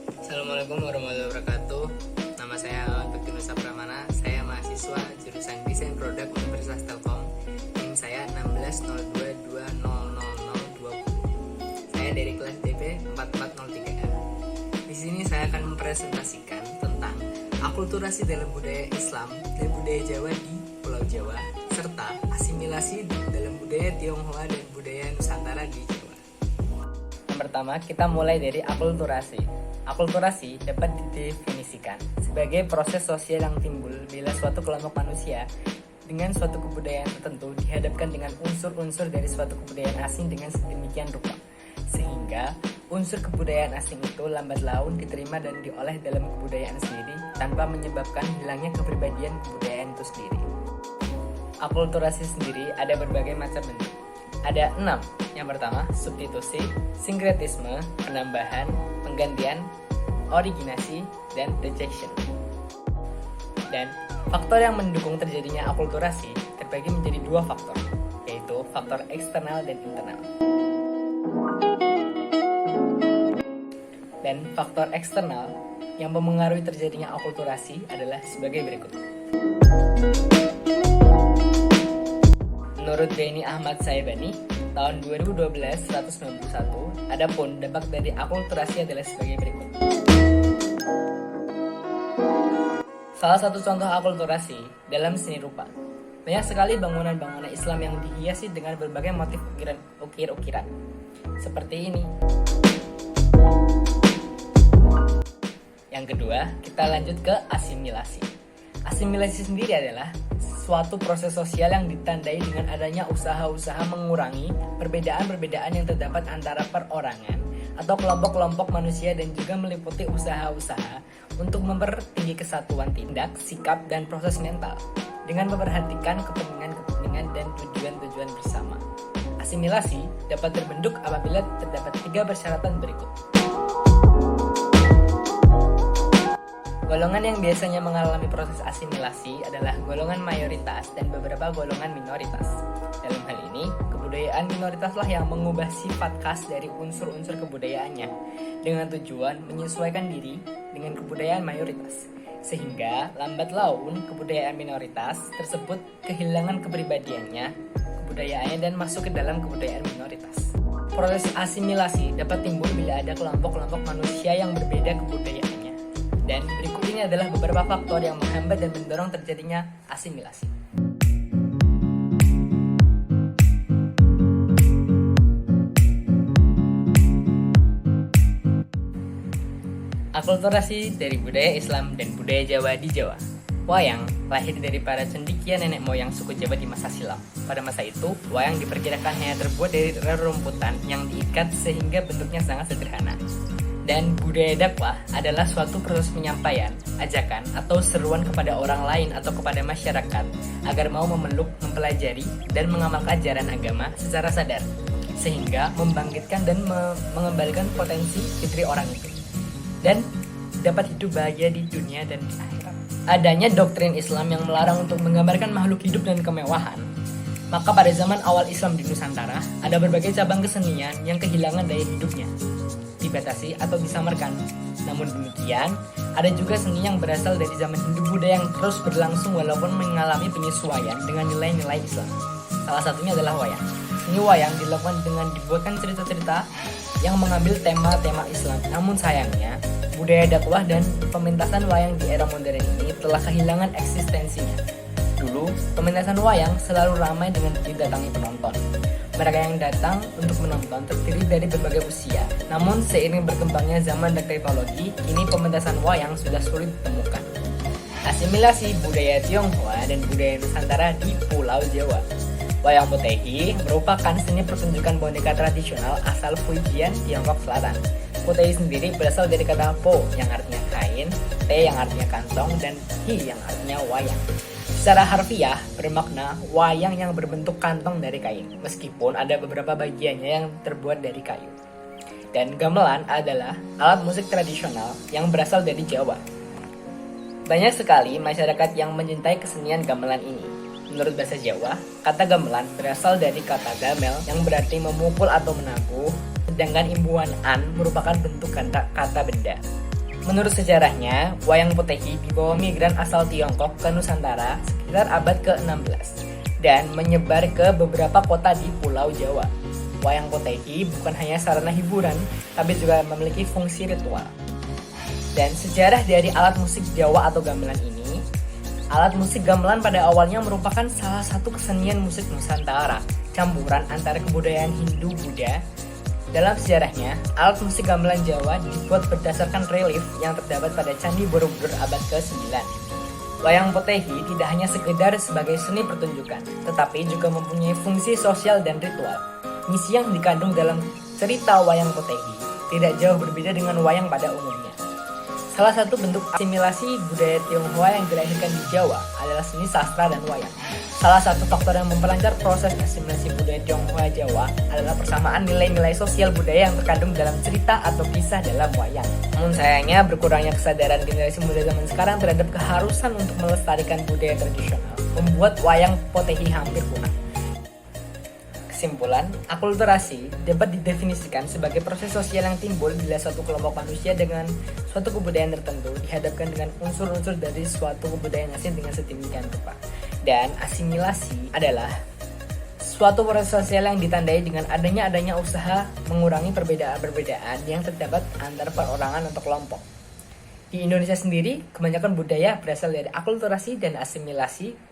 Assalamualaikum warahmatullahi wabarakatuh. Nama saya Bektinusa Pramana. Saya mahasiswa jurusan Desain Produk Universitas Telkom. NIM saya 1602200020. Saya dari kelas DP 4403A. Di sini saya akan mempresentasikan tentang akulturasi dalam budaya Islam dan budaya Jawa di Pulau Jawa, serta asimilasi dalam budaya Tionghoa dan budaya Nusantara di Jawa. Yang pertama, kita mulai dari akulturasi. Akulturasi dapat didefinisikan sebagai proses sosial yang timbul bila suatu kelompok manusia dengan suatu kebudayaan tertentu dihadapkan dengan unsur-unsur dari suatu kebudayaan asing dengan sedemikian rupa, sehingga unsur kebudayaan asing itu lambat laun diterima dan diolah dalam kebudayaan sendiri tanpa menyebabkan hilangnya kepribadian kebudayaan itu sendiri. Akulturasi sendiri ada berbagai macam bentuk. Ada 6. Yang pertama, substitusi, sinkretisme, penambahan, penggantian, originasi, dan rejection. Dan faktor yang mendukung terjadinya akulturasi terbagi menjadi 2 faktor, yaitu faktor eksternal dan internal. Dan faktor eksternal yang mempengaruhi terjadinya akulturasi adalah sebagai berikut. Menurut Denny Ahmad Saibani, tahun 2012-191, adapun dampak dari akulturasi adalah sebagai berikut. Salah satu contoh akulturasi dalam seni rupa. Banyak sekali bangunan-bangunan Islam yang dihiasi dengan berbagai motif ukir-ukiran. Seperti ini. Yang kedua, kita lanjut ke asimilasi. Asimilasi sendiri adalah suatu proses sosial yang ditandai dengan adanya usaha-usaha mengurangi perbedaan-perbedaan yang terdapat antara perorangan atau kelompok-kelompok manusia dan juga meliputi usaha-usaha untuk mempertinggi kesatuan tindak, sikap, dan proses mental dengan memperhatikan kepentingan-kepentingan dan tujuan-tujuan bersama. Asimilasi dapat terbentuk apabila terdapat 3 persyaratan berikut. Golongan yang biasanya mengalami proses asimilasi adalah golongan mayoritas dan beberapa golongan minoritas. Dalam hal ini, kebudayaan minoritaslah yang mengubah sifat khas dari unsur-unsur kebudayaannya dengan tujuan menyesuaikan diri dengan kebudayaan mayoritas. Sehingga lambat laun kebudayaan minoritas tersebut kehilangan kepribadiannya, kebudayaannya dan masuk ke dalam kebudayaan minoritas. Proses asimilasi dapat timbul bila ada kelompok-kelompok manusia yang berbeda kebudayaannya. Dan berikut ini adalah beberapa faktor yang menghambat dan mendorong terjadinya asimilasi. Akulturasi dari budaya Islam dan budaya Jawa di Jawa. Wayang lahir dari para cendekia nenek moyang suku Jawa di masa silam. Pada masa itu, wayang diperkirakan hanya terbuat dari rerumputan yang diikat sehingga bentuknya sangat sederhana. Dan budaya dakwah adalah suatu proses penyampaian, ajakan, atau seruan kepada orang lain atau kepada masyarakat agar mau memeluk, mempelajari, dan mengamalkan ajaran agama secara sadar, sehingga membangkitkan dan mengembalikan potensi fitri orang itu, dan dapat hidup bahagia di dunia dan di akhirat. Adanya doktrin Islam yang melarang untuk menggambarkan makhluk hidup dan kemewahan, maka pada zaman awal Islam di Nusantara, ada berbagai cabang kesenian yang kehilangan daya hidupnya, dibatasi atau disamarkan. Namun demikian, ada juga seni yang berasal dari zaman Hindu Buddha yang terus berlangsung walaupun mengalami penyesuaian dengan nilai-nilai Islam. Salah satunya adalah wayang. Seni wayang dilakukan dengan dibuatkan cerita-cerita yang mengambil tema-tema Islam. Namun sayangnya, budaya dakwah dan pementasan wayang di era modern ini telah kehilangan eksistensinya. Dulu, pementasan wayang selalu ramai dengan didatangi penonton. Mereka yang datang untuk menonton terdiri dari berbagai usia. Namun seiring berkembangnya zaman dan teknologi, kini pementasan wayang sudah sulit ditemukan. Asimilasi budaya Tionghoa dan budaya Nusantara di Pulau Jawa. Wayang Potehi merupakan seni pertunjukan boneka tradisional asal Fujian, Tiongkok Selatan. Potehi sendiri berasal dari kata po yang artinya kain, te yang artinya kantong, dan hi yang artinya wayang. Secara harfiah bermakna wayang yang berbentuk kantong dari kain, meskipun ada beberapa bagiannya yang terbuat dari kayu. Dan gamelan adalah alat musik tradisional yang berasal dari Jawa. Banyak sekali masyarakat yang mencintai kesenian gamelan ini. Menurut bahasa Jawa, kata gamelan berasal dari kata gamel yang berarti memukul atau menabuh, sedangkan imbuhan an merupakan bentuk kata benda. Menurut sejarahnya, wayang potehi dibawa migran asal Tiongkok ke Nusantara sekitar abad ke-16 dan menyebar ke beberapa kota di Pulau Jawa. Wayang potehi bukan hanya sarana hiburan, tapi juga memiliki fungsi ritual. Dan sejarah dari alat musik Jawa atau gamelan ini, alat musik gamelan pada awalnya merupakan salah satu kesenian musik Nusantara, campuran antara kebudayaan Hindu-Buddha. Dalam sejarahnya, alat musik gamelan Jawa dibuat berdasarkan relief yang terdapat pada Candi Borobudur abad ke-9. Wayang potehi tidak hanya sekedar sebagai seni pertunjukan, tetapi juga mempunyai fungsi sosial dan ritual. Misi yang dikandung dalam cerita wayang potehi tidak jauh berbeda dengan wayang pada umumnya. Salah satu bentuk asimilasi budaya Tionghoa yang dilahirkan di Jawa adalah seni sastra dan wayang. Salah satu faktor yang memperlancar proses asimilasi budaya Tionghoa Jawa adalah persamaan nilai-nilai sosial budaya yang terkandung dalam cerita atau kisah dalam wayang. Namun sayangnya berkurangnya kesadaran generasi muda zaman sekarang terhadap keharusan untuk melestarikan budaya tradisional membuat wayang potehi hampir punah. Kesimpulan, akulturasi dapat didefinisikan sebagai proses sosial yang timbul bila suatu kelompok manusia dengan suatu kebudayaan tertentu dihadapkan dengan unsur-unsur dari suatu kebudayaan asing dengan sedemikian rupa. Dan asimilasi adalah suatu proses sosial yang ditandai dengan adanya usaha mengurangi perbedaan-perbedaan yang terdapat antar perorangan atau kelompok. Di Indonesia sendiri, kebanyakan budaya berasal dari akulturasi dan asimilasi